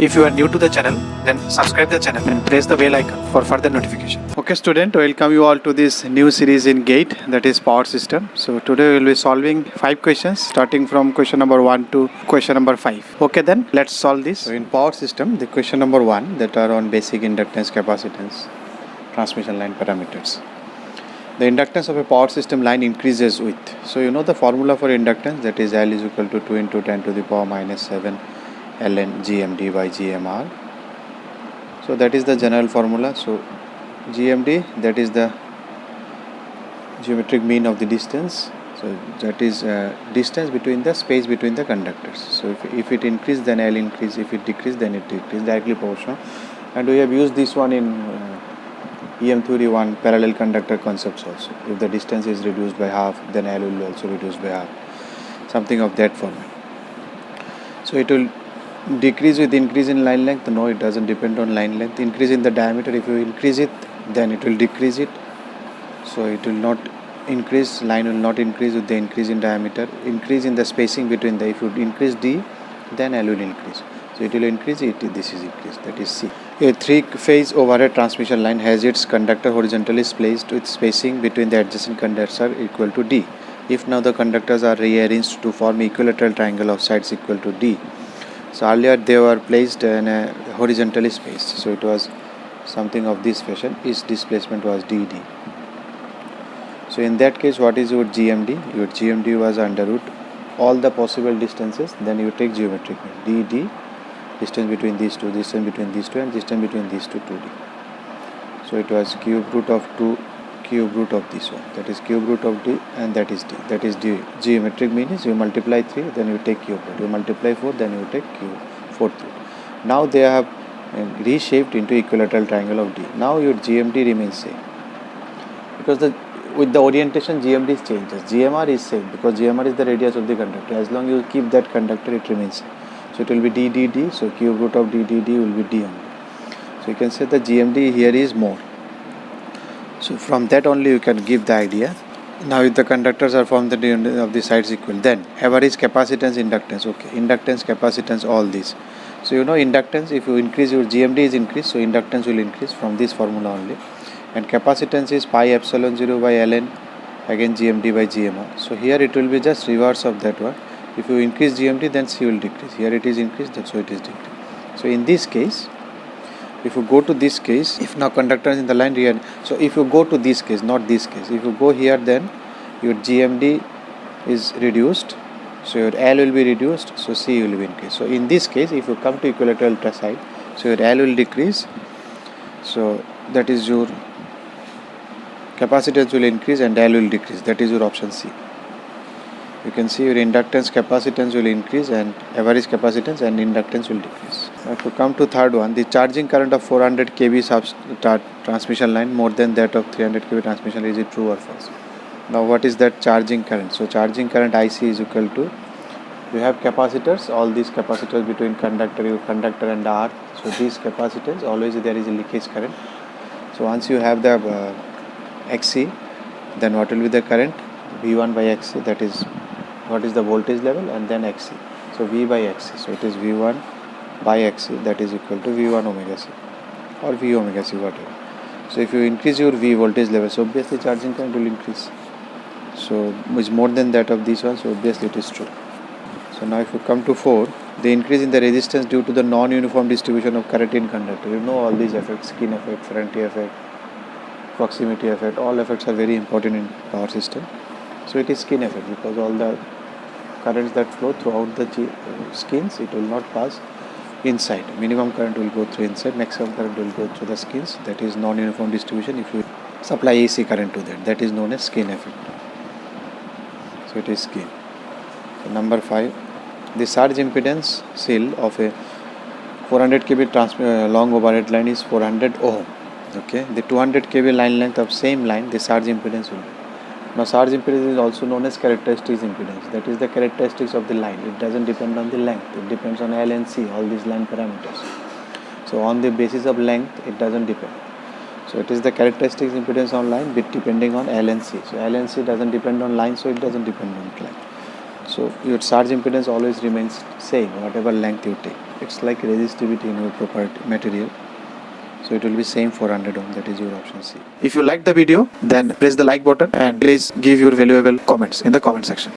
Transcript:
If you are new to the channel, then subscribe the channel and press the bell icon for further notification. Okay student, welcome you all to this new series in GATE, that is power system. So today we will be solving 5 questions starting from question number 1 to question number 5. Okay, then let's solve this. So in power system, the question number 1 that are on basic inductance, capacitance, transmission line parameters. The inductance of a power system line increases with, so you know the formula for inductance, that is L is equal to 2 into 10 to the power minus 7 ln GMD by GMR. So that is the general formula. So GMD, that is the geometric mean of the distance. So that is distance between the space between the conductors. So if it increase, then L increase, if it decrease, then it decrease, directly proportional. And we have used this one in EM theory 1 parallel conductor concepts also. If the distance is reduced by half, then L will also reduce by half, something of that format. So it will decrease with increase in line length. No, it doesn't depend on line length. Increase in the diameter, if you increase it, then it will decrease it. So it will not increase, line will not increase with the increase in diameter. Increase in the spacing between the, if you increase D, then L will increase. So it will increase it, this is increased, that is C. A 3-phase overhead transmission line has its conductor horizontally placed with spacing between the adjacent conductors equal to D. If now the conductors are rearranged to form equilateral triangle of sides equal to D. So earlier they were placed in a horizontally spaced, so it was something of this fashion. Its displacement was DD. So in that case, what is your GMD? Your GMD was under root all the possible distances, then you take geometric mean DD, distance between these two, distance between these two, and distance between these two 2D. So it was cube root of 2 cube root of this one, that is cube root of D, and that is D, that is D. Geometric mean is you multiply 3, then you take cube root, you multiply 4, then you take cube 4th root. Now they have reshaped into equilateral triangle of D. Now your GMD remains same, because with the orientation GMD changes. GMR is same because GMR is the radius of the conductor. As long as you keep that conductor, it remains same. So it will be DDD, so cube root of DDD will be D only. So you can say the GMD here is more. So from that only you can give the idea. Now if the conductors are formed of the sides equal, then average capacitance, inductance. Okay, inductance, capacitance, all these. So you know inductance, if you increase your GMD is increased, so inductance will increase from this formula only. And capacitance is pi epsilon 0 by ln, again GMD by GMR. So here it will be just reverse of that one. If you increase GMD, then C will decrease. Here it is increased, so it is decreased. So in this case, if you go to this case, if now conductor is in the line here, so if you go to this case, not this case, if you go here, then your GMD is reduced, so your L will be reduced, so C will be increased. So in this case, if you come to equilateral side, so your L will decrease, so that is your capacitance will increase and L will decrease, that is your option C. You can see your inductance, capacitance will increase and average capacitance and inductance will decrease. Now if you come to third one, the charging current of 400 kV transmission line more than that of 300 kV transmission line, is it true or false? Now what is that charging current? So charging current IC is equal to, you have capacitors, all these capacitors between conductor and the earth. So these capacitors, always there is a leakage current. So once you have the XC, then what will be the current? V1 by XC, that is what is the voltage level, and then XC. So V by XC, so it is V1 by XC, that is equal to V1 omega C or V omega C, whatever. So if you increase your V voltage level, so obviously charging current will increase. So it's more than that of this one, so obviously it is true. So now if you come to 4, the increase in the resistance due to the non-uniform distribution of current in conductor. You know all these effects, skin effect, Ferranti effect, proximity effect, all effects are very important in power system. So it is skin effect, because all the currents that flow throughout the skins, it will not pass inside. Minimum current will go through inside, maximum current will go through the skins. That is non-uniform distribution. If you supply AC current to that, that is known as skin effect. So it is skin. So number 5, the surge impedance cell of a 400 kV long overhead line is 400 ohm. Okay, the 200 kV line length of same line, the surge impedance will be. Now surge impedance is also known as characteristics impedance. That is the characteristics of the line. It doesn't depend on the length. It depends on L and C, all these line parameters. So on the basis of length, it doesn't depend. So it is the characteristics impedance on line depending on L and C. So L and C doesn't depend on line, so it doesn't depend on line. So your surge impedance always remains same, whatever length you take. it's like resistivity in your property material. So it will be same for 100 ohm. That is your option C. If you like the video, then press the like button and please give your valuable comments in the comment section.